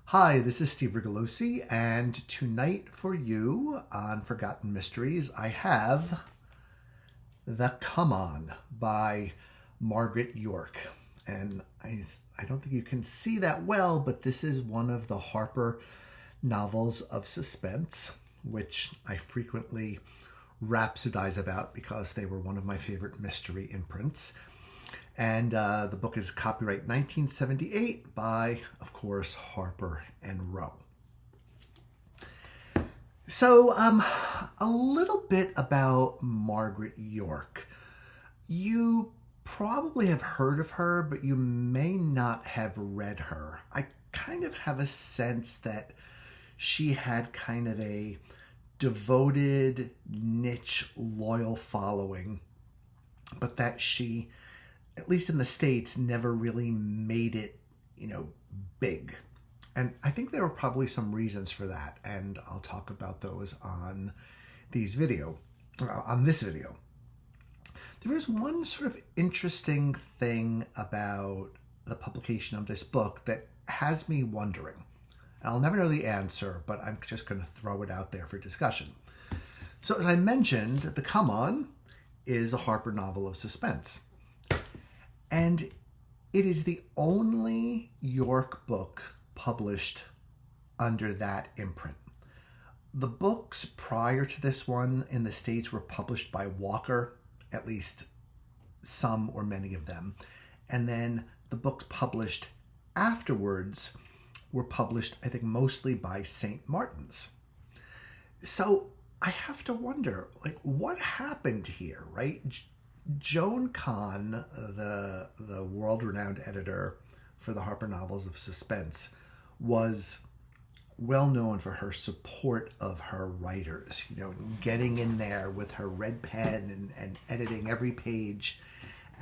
Hi, this is Steve Rigolosi, and tonight for you on Forgotten Mysteries, I have The Come On by Margaret Yorke. And I don't think you can see that well, but this is one of the Harper Novels of Suspense, which I frequently rhapsodize about because they were one of my favorite mystery imprints. And the book is copyright 1978 by, of course, Harper and Row. So, a little bit about Margaret Yorke. You probably have heard of her, but you may not have read her. I kind of have a sense that she had kind of a devoted, niche, loyal following, but that she, at least in the States, never really made it, big. And I think there were probably some reasons for that, and I'll talk about those on this video. There is one sort of interesting thing about the publication of this book that has me wondering. I'll never know the answer, but I'm just going to throw it out there for discussion. So as I mentioned, The Come On is a Harper Novel of Suspense. And it is the only Yorke book published under that imprint. The books prior to this one in the States were published by Walker, at least some or many of them. And then the books published afterwards were published, I think, mostly by St. Martin's. So I have to wonder, what happened here, right? Joan Kahn, the world-renowned editor for the Harper Novels of Suspense, was well known for her support of her writers, getting in there with her red pen and editing every page.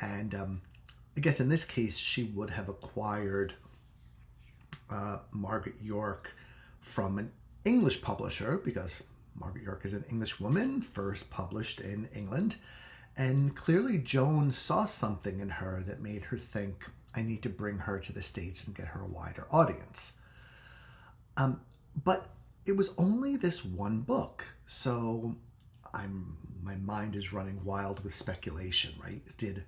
And I guess in this case, she would have acquired Margaret Yorke from an English publisher, because Margaret Yorke is an English woman, first published in England. And clearly Joan saw something in her that made her think, I need to bring her to the States and get her a wider audience. But it was only this one book. So my mind is running wild with speculation, right? Did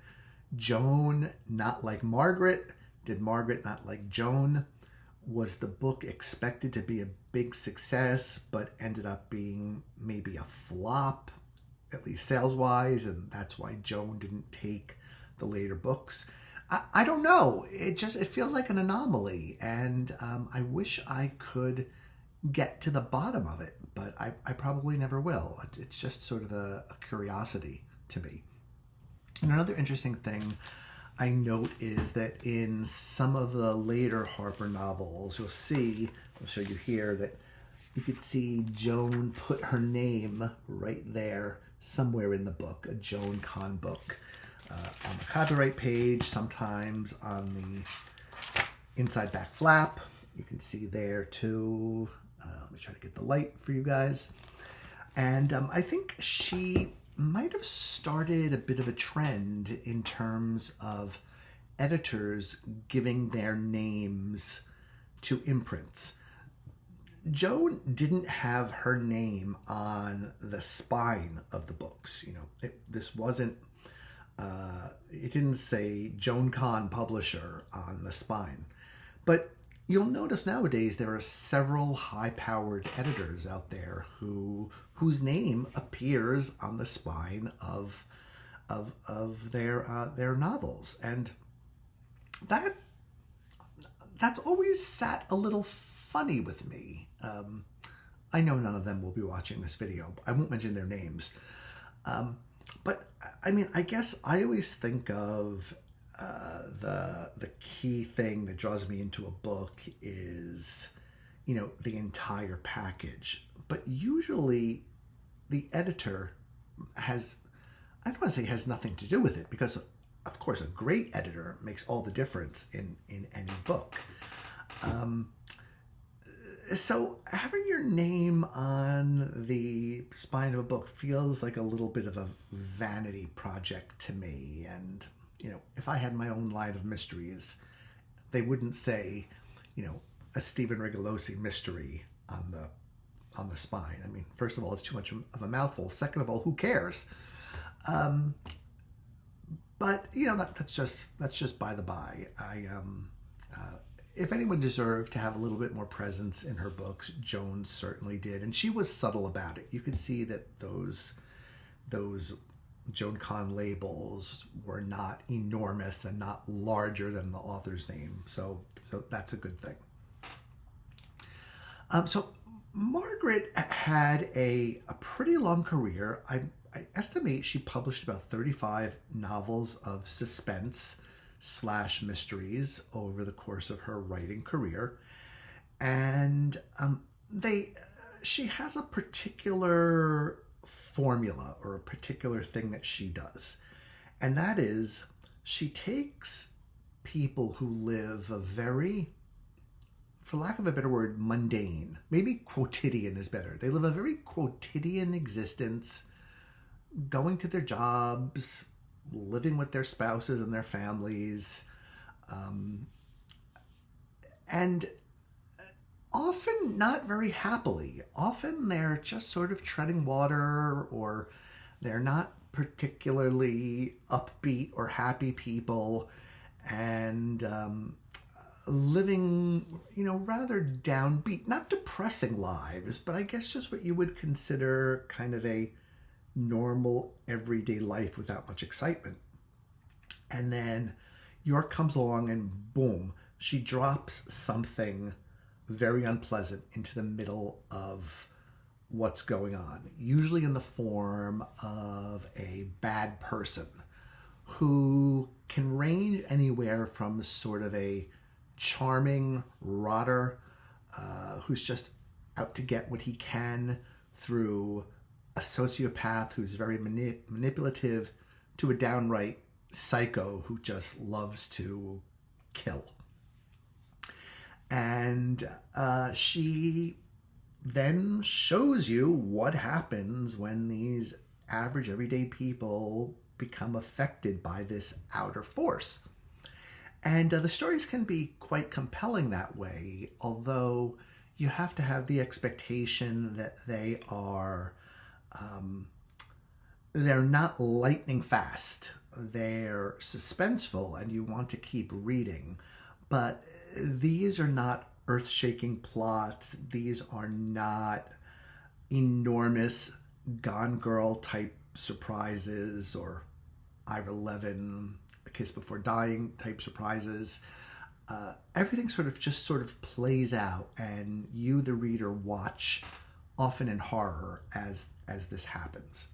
Joan not like Margaret? Did Margaret not like Joan? Was the book expected to be a big success, but ended up being maybe a flop, at least sales-wise, and that's why Joan didn't take the later books? I don't know. It feels like an anomaly, and I wish I could get to the bottom of it, but I probably never will. It's just sort of a curiosity to me. And another interesting thing I note is that in some of the later Harper novels, you'll see, I'll show you here, that you could see Joan put her name right there somewhere in the book, a Joan Kahn book. On the copyright page, sometimes on the inside back flap. You can see there too. Let me try to get the light for you guys. And I think she might have started a bit of a trend in terms of editors giving their names to imprints. Joan didn't have her name on the spine of the books. This wasn't, it didn't say Joan Kahn publisher on the spine. But you'll notice nowadays there are several high-powered editors out there whose name appears on the spine of their novels, and that's always sat a little funny with me. I know none of them will be watching this video. I won't mention their names. But I mean, I guess I always think of the key thing that draws me into a book is, the entire package. But usually the editor has, I don't want to say has nothing to do with it, because of course a great editor makes all the difference in any book. So having your name on the spine of a book feels like a little bit of a vanity project to me. And, if I had my own line of mysteries, they wouldn't say, a Stephen Rigolosi mystery on the spine. I mean, first of all, it's too much of a mouthful. Second of all, who cares? But you know, that's just by the by. If anyone deserved to have a little bit more presence in her books, Joan certainly did, and she was subtle about it. You could see that those Joan Kahn labels were not enormous and not larger than the author's name, so that's a good thing. So Margaret had a pretty long career. I estimate she published about 35 novels of suspense / mysteries over the course of her writing career. And she has a particular formula or a particular thing that she does. And that is, she takes people who live a very, for lack of a better word, mundane, maybe quotidian is better. They live a very quotidian existence, going to their jobs, living with their spouses and their families, and often not very happily. Often they're just sort of treading water, or they're not particularly upbeat or happy people, and living, rather downbeat, not depressing lives, but I guess just what you would consider kind of a normal everyday life without much excitement. And then Yorke comes along and boom, she drops something very unpleasant into the middle of what's going on, usually in the form of a bad person who can range anywhere from sort of a charming rotter who's just out to get what he can, through a sociopath who's very manipulative, to a downright psycho who just loves to kill. And she then shows you what happens when these average everyday people become affected by this outer force. And the stories can be quite compelling that way, although you have to have the expectation that they are they're not lightning fast. They're suspenseful and you want to keep reading. But these are not earth-shaking plots. These are not enormous Gone Girl type surprises or Ivor Levin, A Kiss Before Dying type surprises. Everything sort of plays out, and you, the reader, watch, often in horror, as this happens,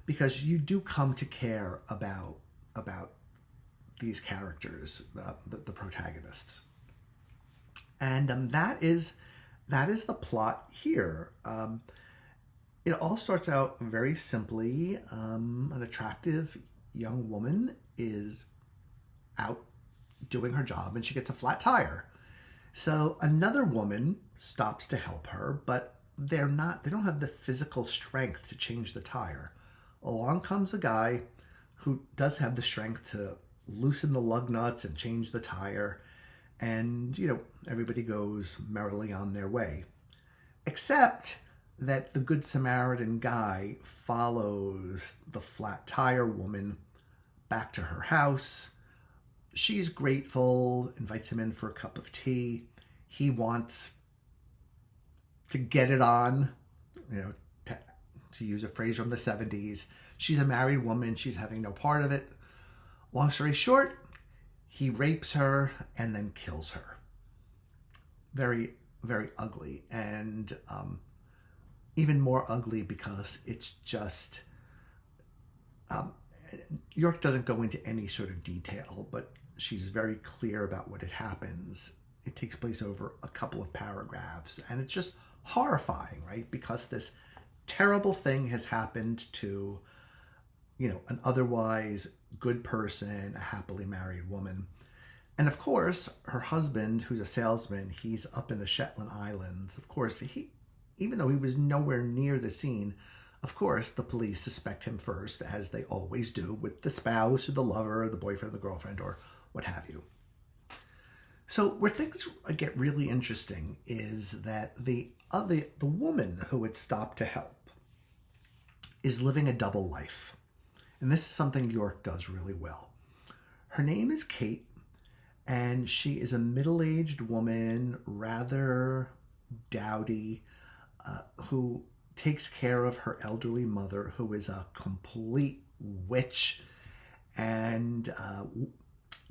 because you do come to care about these characters, the protagonists, and that is the plot here. It all starts out very simply. An attractive young woman is out doing her job and she gets a flat tire. So another woman stops to help her, but they don't have the physical strength to change the tire. Along comes a guy who does have the strength to loosen the lug nuts and change the tire, and everybody goes merrily on their way. Except that the Good Samaritan guy follows the flat tire woman back to her house. She's grateful, invites him in for a cup of tea. He wants to get it on, to use a phrase from the 70s. She's a married woman. She's having no part of it. Long story short, he rapes her and then kills her. Very, very ugly. And even more ugly because it's just... Yorke doesn't go into any sort of detail, but she's very clear about what had happens. It takes place over a couple of paragraphs, and it's just horrifying, right? Because this terrible thing has happened to, an otherwise good person, a happily married woman. And of course, her husband, who's a salesman, he's up in the Shetland Islands. Of course, even though he was nowhere near the scene, of course, the police suspect him first, as they always do, with the spouse or the lover or the boyfriend or the girlfriend or what have you. So where things get really interesting is that the woman who had stopped to help is living a double life. And this is something Yorke does really well. Her name is Kate, and she is a middle-aged woman, rather dowdy, who takes care of her elderly mother, who is a complete witch. And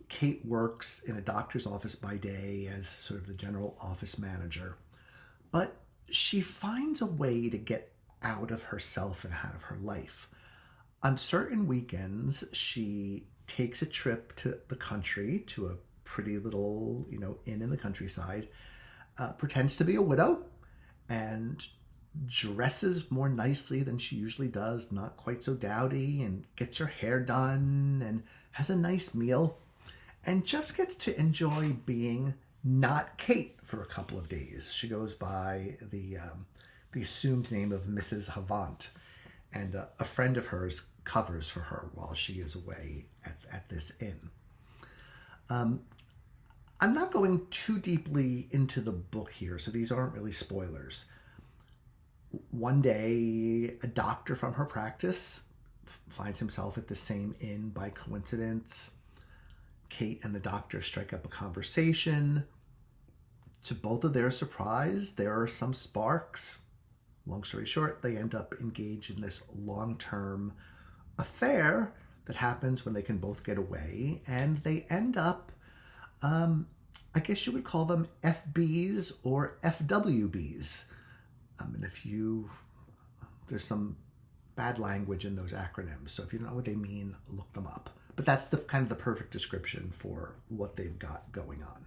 Kate works in a doctor's office by day as sort of the general office manager. But she finds a way to get out of herself and out of her life. On certain weekends, she takes a trip to the country, to a pretty little, inn in the countryside, pretends to be a widow, and dresses more nicely than she usually does, not quite so dowdy, and gets her hair done, and has a nice meal, and just gets to enjoy being not Kate for a couple of days. She goes by the assumed name of Mrs. Havant, and a friend of hers covers for her while she is away at this inn. I'm not going too deeply into the book here, so these aren't really spoilers. One day, a doctor from her practice finds himself at the same inn by coincidence. Kate and the doctor strike up a conversation. To both of their surprise, there are some sparks. Long story short, they end up engaged in this long-term affair that happens when they can both get away, and they end up, I guess you would call them FBs or FWBs. And there's some bad language in those acronyms, so if you don't know what they mean, look them up. But that's the kind of the perfect description for what they've got going on.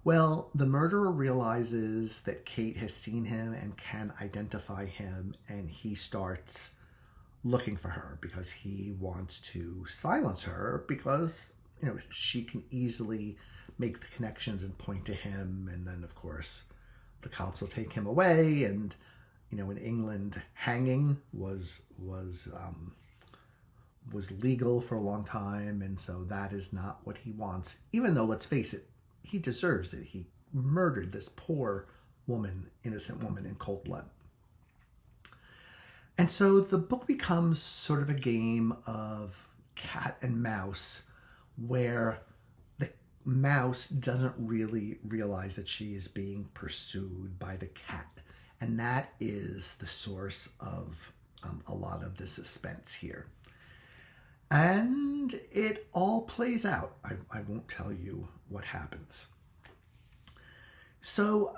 Well, the murderer realizes that Kate has seen him and can identify him, and he starts looking for her because he wants to silence her because, she can easily make the connections and point to him, and then, of course, the cops will take him away, and, in England, hanging was legal for a long time, and so that is not what he wants, even though, let's face it, he deserves it. He murdered this poor woman, innocent woman, in cold blood. And so the book becomes sort of a game of cat and mouse, where the mouse doesn't really realize that she is being pursued by the cat. And that is the source of a lot of the suspense here. And it all plays out. I won't tell you what happens. So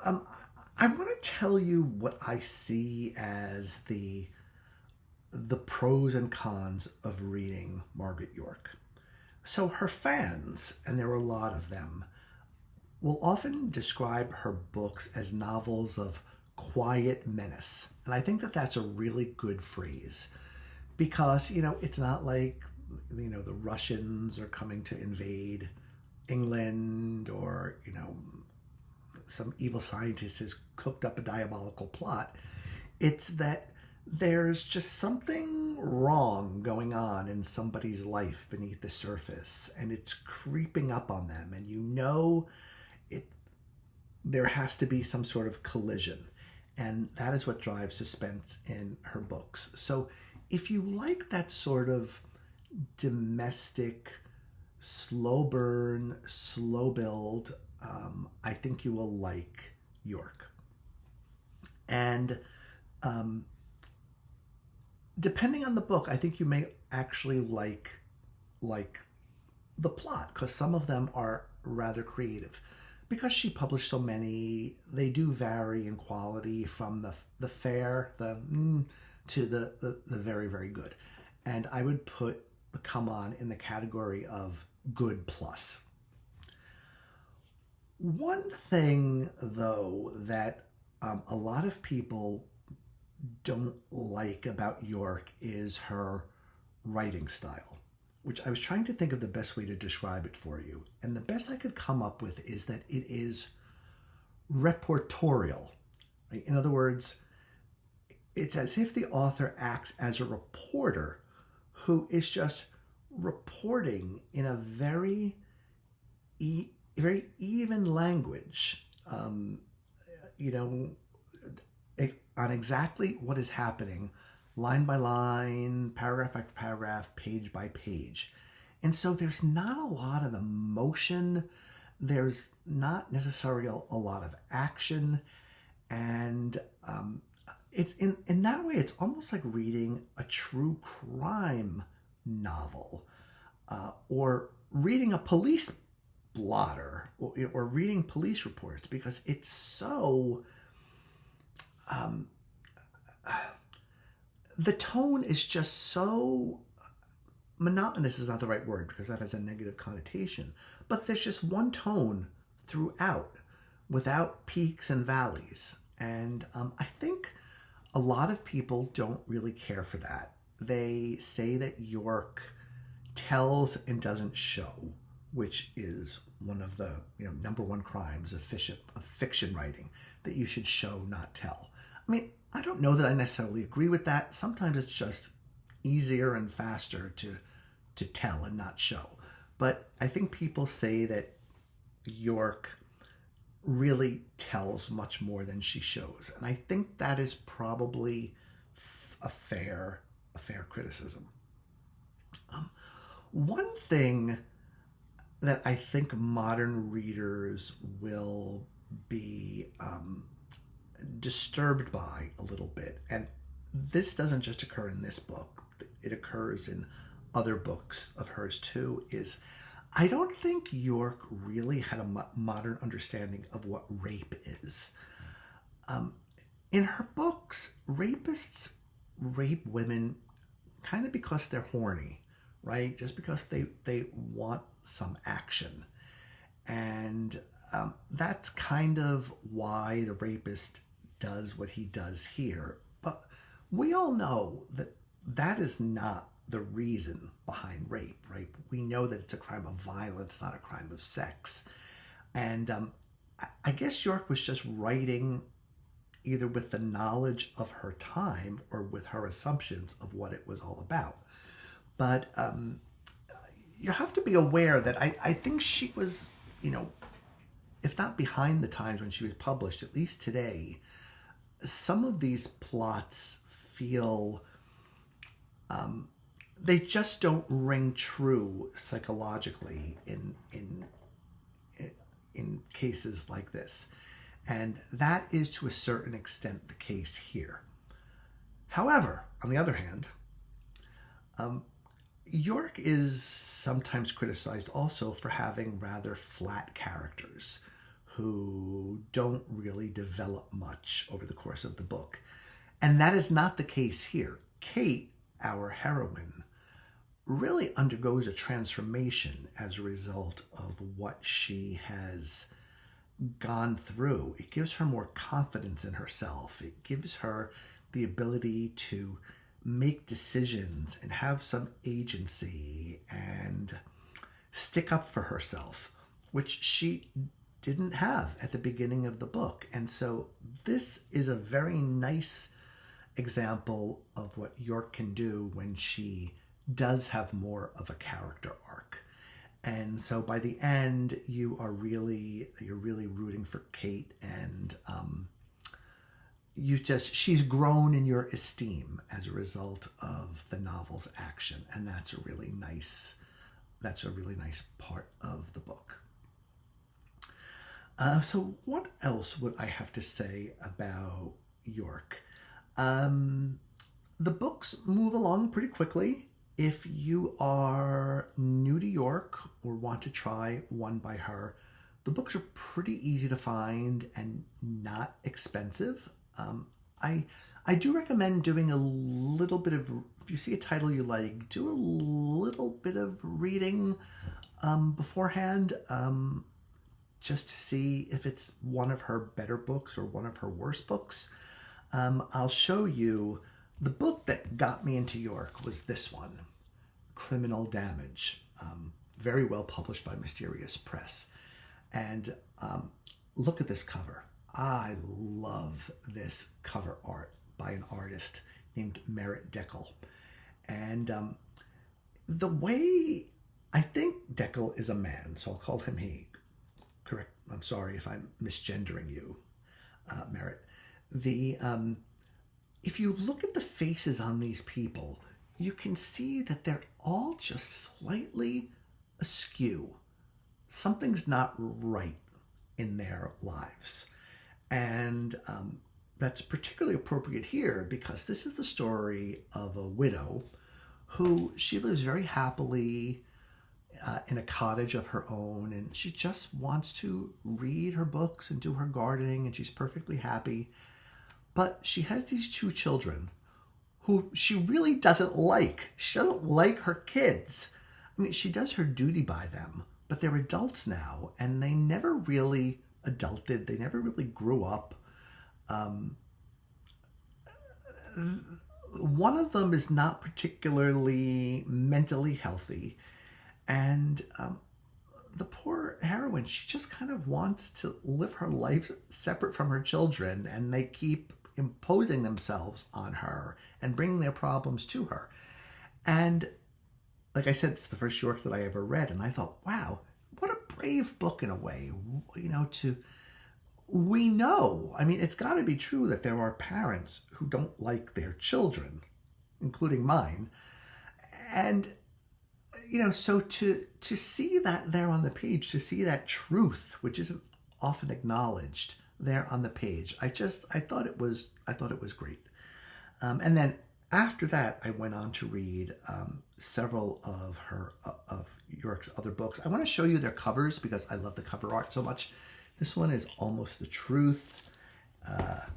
I want to tell you what I see as the pros and cons of reading Margaret Yorke. So her fans, and there are a lot of them, will often describe her books as novels of quiet menace. And I think that that's a really good phrase because, it's not like, the Russians are coming to invade England or, some evil scientist has cooked up a diabolical plot. It's that there's just something wrong going on in somebody's life beneath the surface, and it's creeping up on them, and there has to be some sort of collision, and that is what drives suspense in her books. So if you like that sort of domestic, slow burn, slow build, I think you will like Yorke. And depending on the book, I think you may actually like the plot, because some of them are rather creative. Because she published so many, they do vary in quality from the fair, to the very, very good. And I would put the Come On in the category of good plus. One thing, though, that a lot of people don't like about Yorke is her writing style, which I was trying to think of the best way to describe it for you. And the best I could come up with is that it is reportorial. Right? In other words, it's as if the author acts as a reporter who is just reporting in a very very even language, you know, on exactly what is happening, line by line, paragraph by paragraph, page by page. And so there's not a lot of emotion. There's not necessarily a lot of action. And it's in that way, it's almost like reading a true crime novel, or reading a police blotter, or reading police reports, because it's so the tone is just so monotonous is not the right word because that has a negative connotation, but there's just one tone throughout without peaks and valleys. And I think a lot of people don't really care for that. They say that Yorke tells and doesn't show, which is one of the number one crimes of fiction writing, that you should show, not tell. I mean, I don't know that I necessarily agree with that. Sometimes it's just easier and faster to tell and not show. But I think people say that Yorke really tells much more than she shows. And I think that is probably a fair criticism. One thing that I think modern readers will be disturbed by a little bit, and this doesn't just occur in this book, it occurs in other books of hers too, is I don't think Yorke really had a modern understanding of what rape is. In her books, rapists rape women kind of because they're horny, right? Just because they want some action. And that's kind of why the rapist does what he does here. But we all know that that is not the reason behind rape, right? We know that it's a crime of violence, not a crime of sex. And I guess Yorke was just writing either with the knowledge of her time or with her assumptions of what it was all about. But you have to be aware that I think she was, if not behind the times when she was published, at least today, some of these plots feel they just don't ring true psychologically in cases like this. And that is to a certain extent the case here. However, on the other hand, Yorke is sometimes criticized also for having rather flat characters who don't really develop much over the course of the book. And that is not the case here. Kate, our heroine, really undergoes a transformation as a result of what she has gone through. It gives her more confidence in herself. It gives her the ability to make decisions and have some agency and stick up for herself, which she didn't have at the beginning of the book. And so this is a very nice example of what Yorke can do when she does have more of a character arc. And so by the end, you're really rooting for Kate, and she's grown in your esteem as a result of the novel's action, and that's a really nice part of the book. So what else would I have to say about Yorke? The books move along pretty quickly. If you are new to Yorke or want to try one by her, the books are pretty easy to find and not expensive. I do recommend doing a little bit of, if you see a title you like, do a little bit of reading beforehand, just to see if it's one of her better books or one of her worst books. I'll show you. The book that got me into Yorke was this one, Criminal Damage, very well published by Mysterious Press. And look at this cover. I love this cover art by an artist named Margaret Yorke. And the way, I think Deckel is a man, so I'll call him he. correct. I'm sorry if I'm misgendering you, Merritt. The if you look at the faces on these people, you can see that they're all just slightly askew. Something's not right in their lives. And that's particularly appropriate here because this is the story of a widow who she lives very happily in a cottage of her own, and she just wants to read her books and do her gardening, and she's perfectly happy. But she has these two children who she really doesn't like. She doesn't like her kids. I mean, she does her duty by them, but they're adults now, and they never really adulted. They never really grew up. One of them is not particularly mentally healthy, and the poor heroine, she just kind of wants to live her life separate from her children, and they keep imposing themselves on her and bringing their problems to her. And like I said, it's the first Yorke that I ever read, and I thought, wow, what a brave book in a way. We know, I mean, it's got to be true that there are parents who don't like their children, including mine. And, so to see that there on the page, to see that truth, which isn't often acknowledged there on the page, I thought it was great. And then after that, I went on to read several of Yorke's other books. I want to show you their covers because I love the cover art so much. This one is Almost the Truth.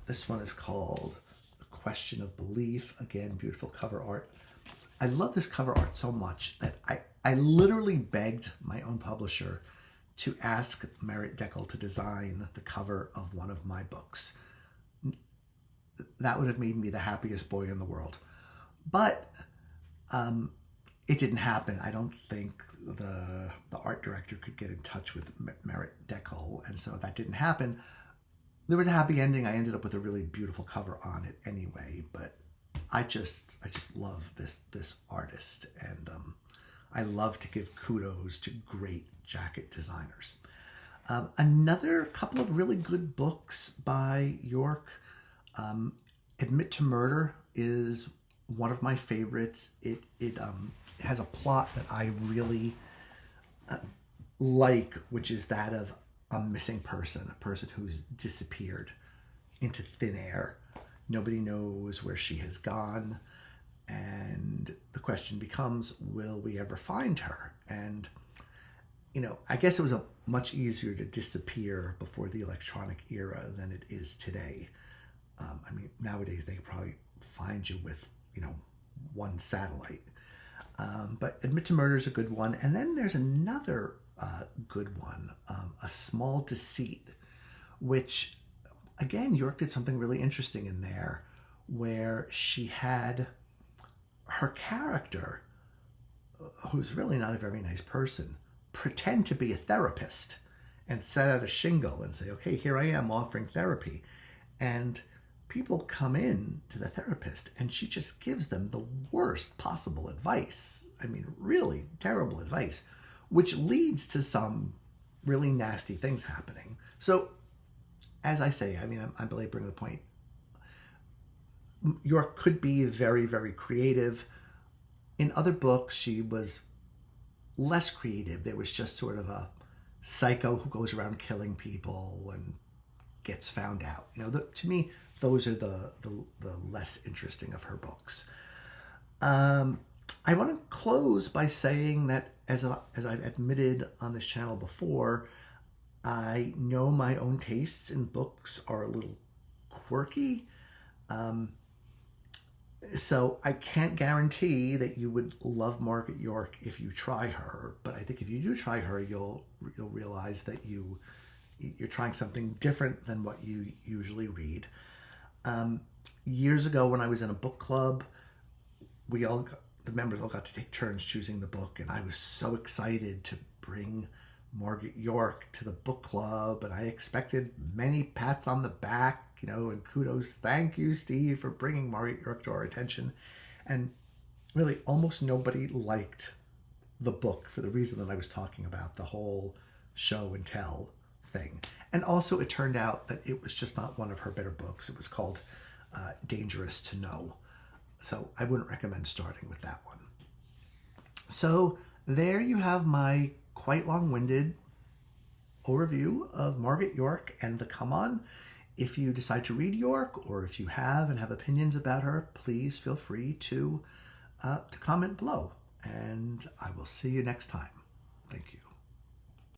This one is called A Question of Belief. Again, beautiful cover art. I love this cover art so much that I literally begged my own publisher to ask Margaret Yorke to design the cover of one of my books. That would have made me the happiest boy in the world. But it didn't happen. I don't think the art director could get in touch with Margaret Yorke, and so that didn't happen. There was a happy ending. I ended up with a really beautiful cover on it anyway, but I just love this artist, and I love to give kudos to great jacket designers. Another couple of really good books by Yorke. Admit to Murder is one of my favorites. It has a plot that I really like, which is that of a missing person, a person who's disappeared into thin air. Nobody knows where she has gone, and the question becomes, will we ever find her? And I guess it was much easier to disappear before the electronic era than it is today. I mean, nowadays they could probably find you with, one satellite. But Admit to Murder is a good one. And then there's another good one, A Small Deceit, which, again, Yorke did something really interesting in there, where she had her character, who's really not a very nice person, pretend to be a therapist and set out a shingle and say, okay, here I am offering therapy. And people come in to the therapist and she just gives them the worst possible advice. I mean, really terrible advice, which leads to some really nasty things happening. So, as I say, I mean, I'm belaboring the point. Yorke could be very, very creative. In other books, she was less creative. There was just sort of a psycho who goes around killing people and gets found out. To me, those are the less interesting of her books. I want to close by saying that, as I've admitted on this channel before, I know my own tastes in books are a little quirky. So I can't guarantee that you would love Margaret Yorke if you try her, but I think if you do try her, you'll realize that you're trying something different than what you usually read. Years ago, when I was in a book club, the members all got to take turns choosing the book, and I was so excited to bring Margaret Yorke to the book club, and I expected many pats on the back, and kudos. Thank you, Steve, for bringing Margaret Yorke to our attention. And really, almost nobody liked the book for the reason that I was talking about, the whole show and tell thing. And also it turned out that it was just not one of her better books. It was called Dangerous to Know. So I wouldn't recommend starting with that one. So there you have my quite long-winded overview of Margaret Yorke and the Come On. If you decide to read Yorke, or if you have and have opinions about her, please feel free to comment below. And I will see you next time. Thank you.